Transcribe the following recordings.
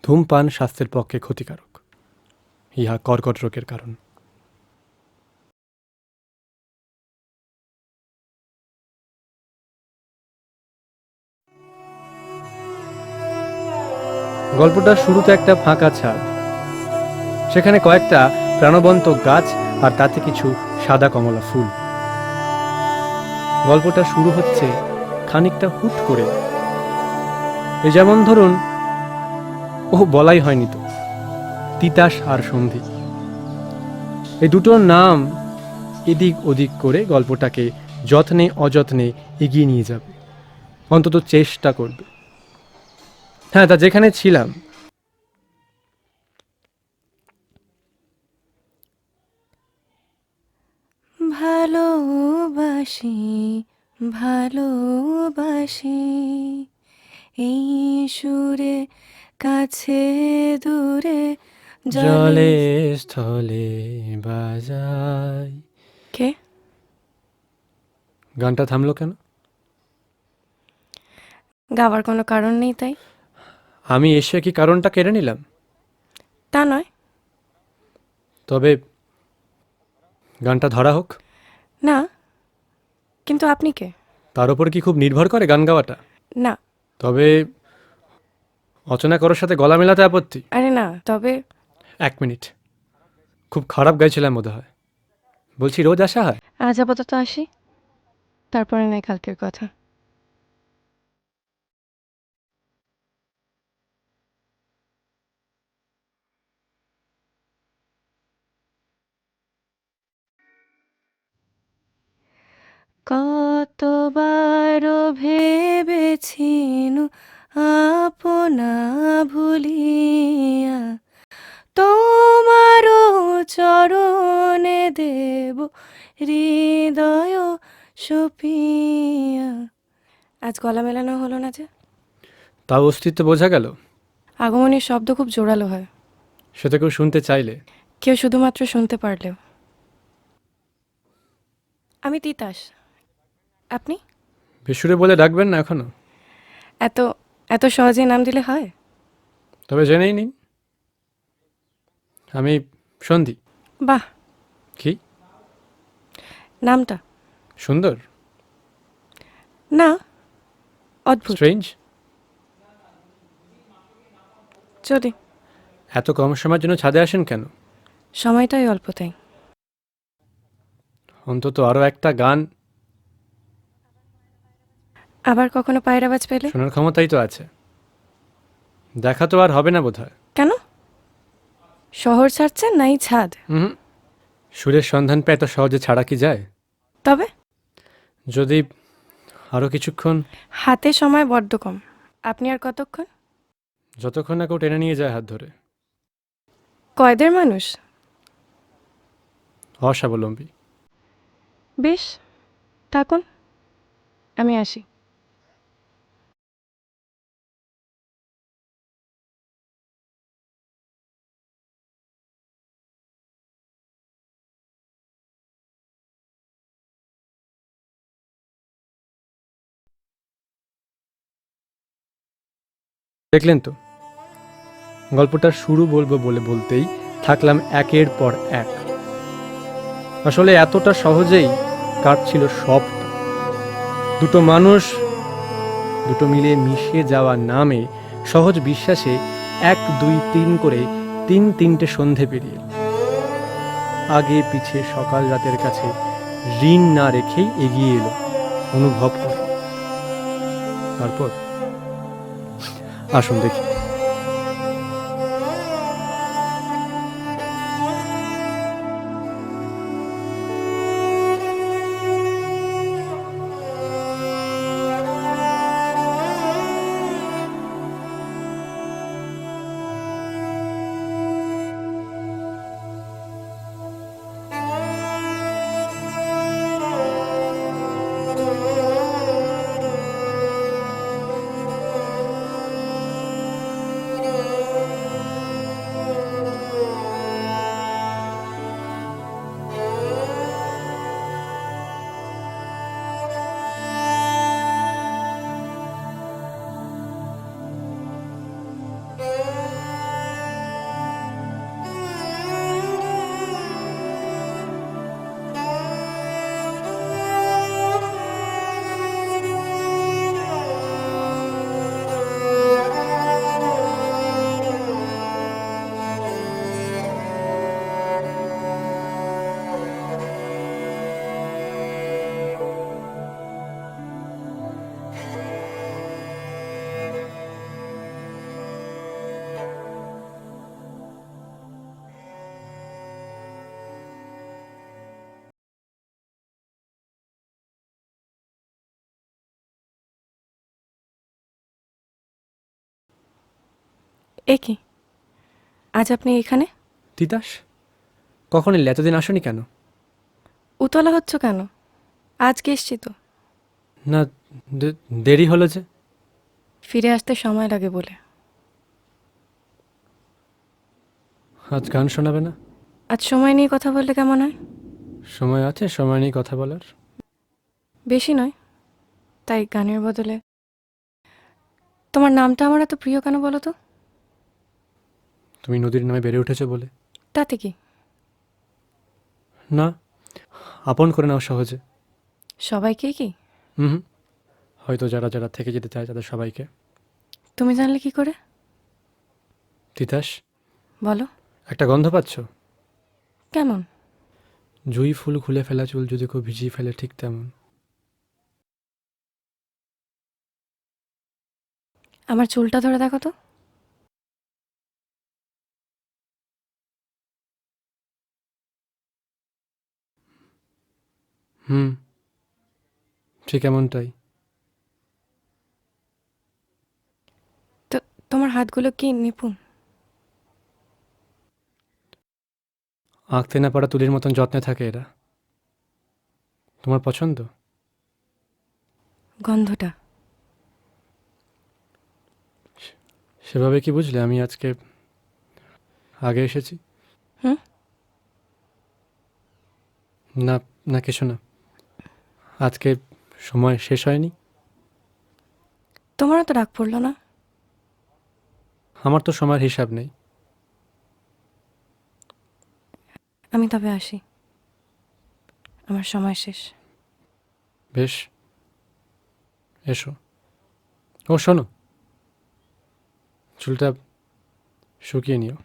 ধূমপান স্বাস্থ্যের পক্ষে ক্ষতিকারক, ইহা কর্কট রোগের কারণ। গল্পটার শুরুতে একটা ফাঁকা ছাদ, সেখানে কয়েকটা প্রাণবন্ত গাছ আর তাতে কিছু সাদা কমলা ফুল। গল্পটা শুরু হচ্ছে খানিকটা হুট করে, এই যেমন ধরুন, বলাই হয়নি তো, তিতাস আর সন্ধি, এই দুটোর নাম এদিক ওদিক করে গল্পটাকে যত্নে অযত্নে এগিয়ে নিয়ে যাবে, অন্তত চেষ্টা করবে। হ্যাঁ, তা যেখানে ছিলাম, ভালোবাসি ভালোবাসি এই সুরে কাছে দূরে জলে স্থলে বাজাই। কে? গানটা থামলো কেন? গাওয়ার কোনো কারণ নেই তাই? আমি এসে কি কারণটা কেড়ে নিলাম? তা নয়। তবে গানটা ধরা হোক। না, কিন্তু আপনি কে? তার উপর কি খুব নির্ভর করে গান গাওয়াটা? না। তবে অচেনা কারোর সাথে গলা মেলাতে আপত্তি? আরে না, তবে 1 মিনিট, খুব খারাপ গাইছিলাম বোধ হয়। বলছি, রোজ আসা হয়? আজ আপাতত আসি, তারপরে নাই কালকের কথা। কতবার ভেবেছিনু আপনা ভুলিয়া তোমারও চরণে দেব হৃদয় সপিয়া। আজ গলা মেলানো হলো না যে? তাও অস্তিত্ব বোঝা গেল? আগমনের শব্দ খুব জোরালো হয়, সেটা কেউ শুনতে চাইলে। কেউ শুধুমাত্র শুনতে পারলেও। আমি তিতাস, আপনি? বেসুরে বলে ডাকবেন না এখনো? এত এত সহজে নাম দিলে হয়? তবে জেনেই নিন, আমি সন্ধি। বাহ, কি নামটা সুন্দর? না, অদ্ভুত। স্ট্রেঞ্জ? যদি এত কম সময়ের জন্য ছাদে আসেন কেন? সময়টাই অল্প তাই। অন্তত আরও একটা গান আবার কখনো পায়রাবাজ পেলে? শোনার ক্ষমতাই তো আছে। দেখা তো আর হবে না বোধ হয়। কেন? শহর ছাড়ছেন নাই ছাদ? হুম, সুরের সন্ধান পেয়ে এত সহজে ছাড়া কি যায়? তবে যদি আরও কিছুক্ষণ, হাতে সময় বড্ড কম। আপনি আর কতক্ষণ? যতক্ষণ না কেউ টেনে নিয়ে যায় হাত ধরে। কয়দের মানুষ? অস্বাবলম্বী। বেশ, থাকুন, আমি আসি। দেখলেন তো, গল্পটার শুরু বলবো বলে বলতেই থাকলাম একের পর এক। আসলে এতটা সহজেই কাটছিল সব। দুটো মানুষ, দুটো মিলে মিশে যাওয়া নামে সহজ বিশ্বাসে 1 2 3 করে 3 সন্ধে পেরিয়ে আগে পিছে সকাল রাতের কাছে ঋণ না রেখেই এগিয়ে এলো অনুভব করে। তারপর আসুন দেখি। এ কি, আজ আপনি এখানে? তিতাস, কখন এলে? এতদিন আসনি কেন? উতলা হচ্ছ কেন? আজকে এসছি তো। না, দেরি হলো যে। ফিরে আসতে সময় লাগে বলে। আজ গান শোনাবে না? আজ সময় নিয়ে কথা বললে কেমন হয়? সময় আছে, সময় নেই কথা বলার। বেশি নয়, তাই গানের বদলে তোমার নামটা আমার এত প্রিয় কেন বলো তো? তুমি নদীর নামে বেড়ে উঠেছো বলে। তাতে কি? না, আপন করে নাও সহজে। সবাইকে কি? হুম, হয়তো যারা যারা থেকে যেতে চায় তাদের সবাইকে। তুমি জানলে কি করে? তিতাস, বলো। একটা গন্ধ পাচ্ছ? কেমন? জুঁই ফুল খুলে ফেলা চুল যদি কেউ ভিজিয়ে ফেলে, ঠিক তেমন। আমার চুলটা ধরে দেখো তো। হুম, ঠিক এমনটাই। তো তোমার হাতগুলো কি নিপুণ? আঁকতে না পারা তুলির মতন যত্নে থাকে এরা। তোমার পছন্দ? গন্ধটা। সেভাবে কি বুঝলে আমি আজকে আগে এসেছি? হুম। না, না কিছু না। আজকে সময় শেষ হয়নি। তোমারও তো রাগ পড়লো না? আমার তো সময়ের হিসাব নেই। আমি তবে আসি, আমার সময় শেষ। বেশ, এসো। ও শোনো, চুলটা শুকিয়ে নিও।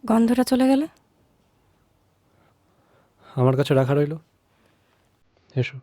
গন্ধটা চলে গেলে? আমার কাছে রাখা রইলো। এসো।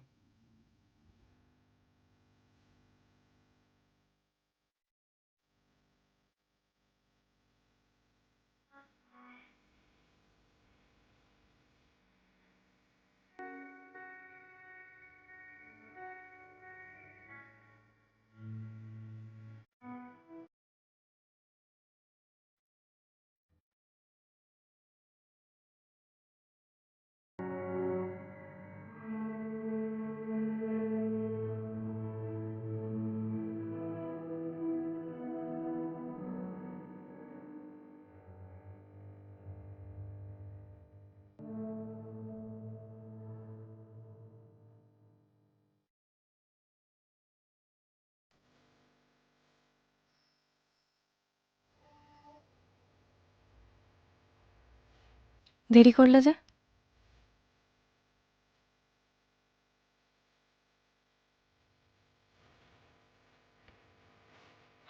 দেরি করলে যে?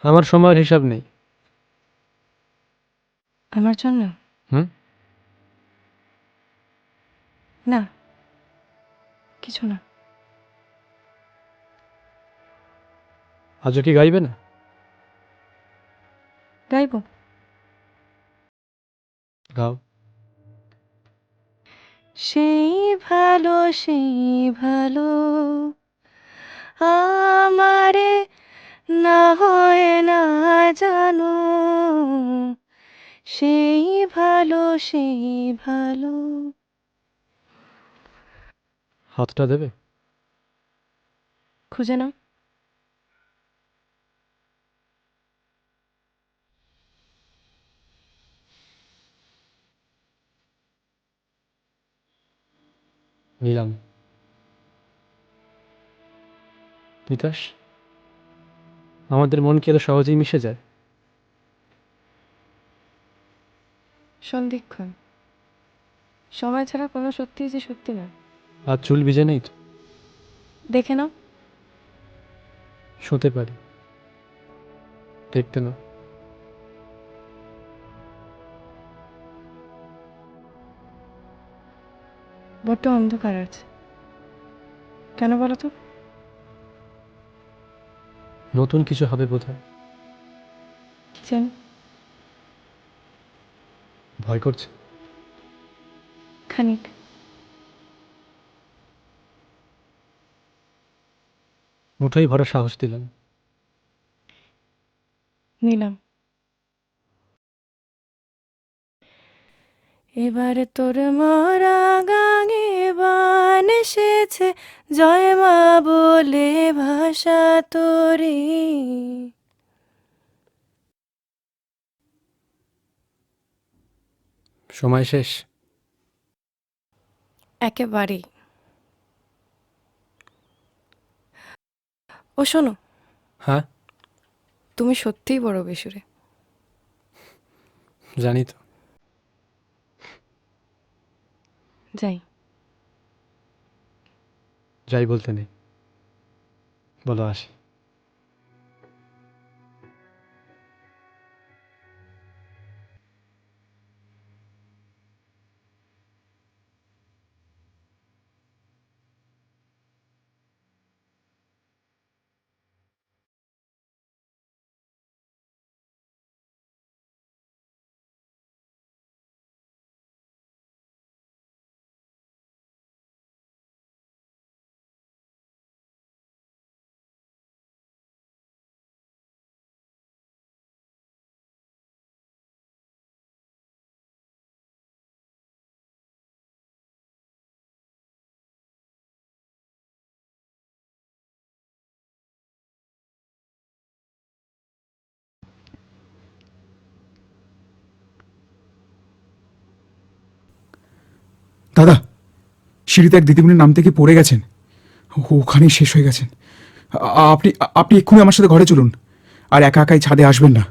আমার সময়ের হিসাব নেই। আমার জন্য? হুম। না, কিছু না। আজও কি গাইবে না? গাইবো। গাও। সেই ভালো, সেই ভালো আমারে না হয় না জানো, সেই ভালো, সেই ভালো। হাতটা দেবে? খুঁজে নাও। নিলাম। নিতাস, আমাদের মন কি এত সহজেই মিশে যায়? সন্ধিক্ষণ, সময় ছাড়া কোনো সত্যি যে সত্যি নয়। আর চুল ভিজে নেই তো? দেখে নাও। শুতে পারি, দেখতে না। বড্ড অন্ধকার আছে, কেন বলো তো? নতুন কিছু হবে বোধহয়। কি জানি। ভয় করছে। খানিক। মুঠোই ভরা সাহস দিলাম। নিলাম। এবারে তোর মরা গাঙে বান এসেছে, জয় মা বলে ভাষা তোরে। সময় শেষ। একেবারেই। ও শোনো, হ্যাঁ, তুমি সত্যিই বড় বেসুরে। জানি তো। যাই। যাই বলতে নেই, বলো আসি। দাদা, সিঁড়িতে এক দিদিমণি নাম থেকে পড়ে গেছেন, ওখানেই শেষ হয়ে গেছেন। আপনি আপনি এক্ষুনি আমার সাথে ঘরে চলুন, আর একা একাই ছাদে আসবেন না।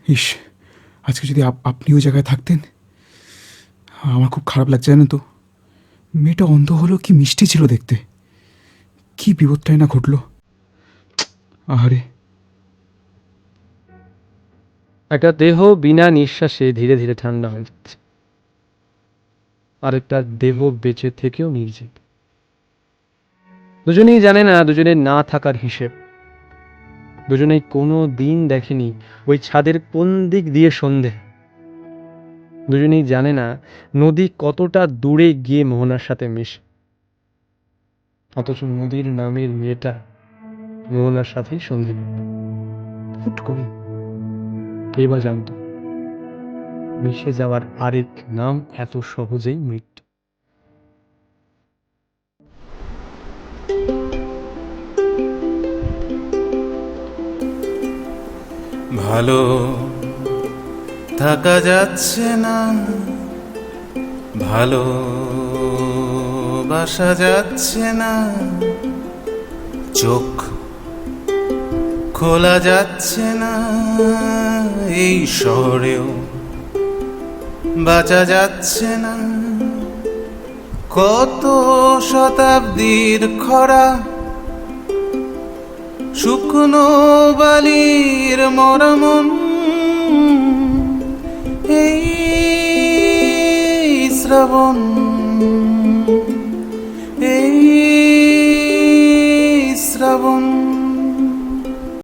ইস, আজকে যদি আপনি ওই জায়গায় থাকতেন। আমার খুব খারাপ লাগছে জানেন তো। মেয়েটা অন্ধ হলো, কি মিষ্টি ছিল দেখতে, কি বিপদটাই না ঘটলো। আহারে। একটা দেহ বিনা নিঃশ্বাসে ধীরে ধীরে ঠান্ডা হয়ে যাচ্ছে, আরেকটা দেহ বেঁচে থেকেও নির্জীব। দুজনেই জানে না দুজনের না থাকার হিসেব। দুজনেই কোনো দিন দেখেনি ওই ছাদের কোন দিক দিয়ে সন্ধে। দুজনেই জানে না নদী কতটা দূরে গিয়ে মোহনার সাথে মিশে, অথচ নদীর নামের মেয়েটা মোহনার সাথেই সন্ধে মিলবে। হুট করে কে বা জানতো মিশে যাওয়ার আরেক নাম এত সহজেই মৃত্যু। ভালো থাকা যাচ্ছে না, ভালো বাসা যাচ্ছে না, চোখ খোলা যাচ্ছে না, এই শহরেও বাঁচা যাচ্ছে না। কত শতাব্দীর খরা, শুকনো বালির মরমন, এই শ্রাবণ, এই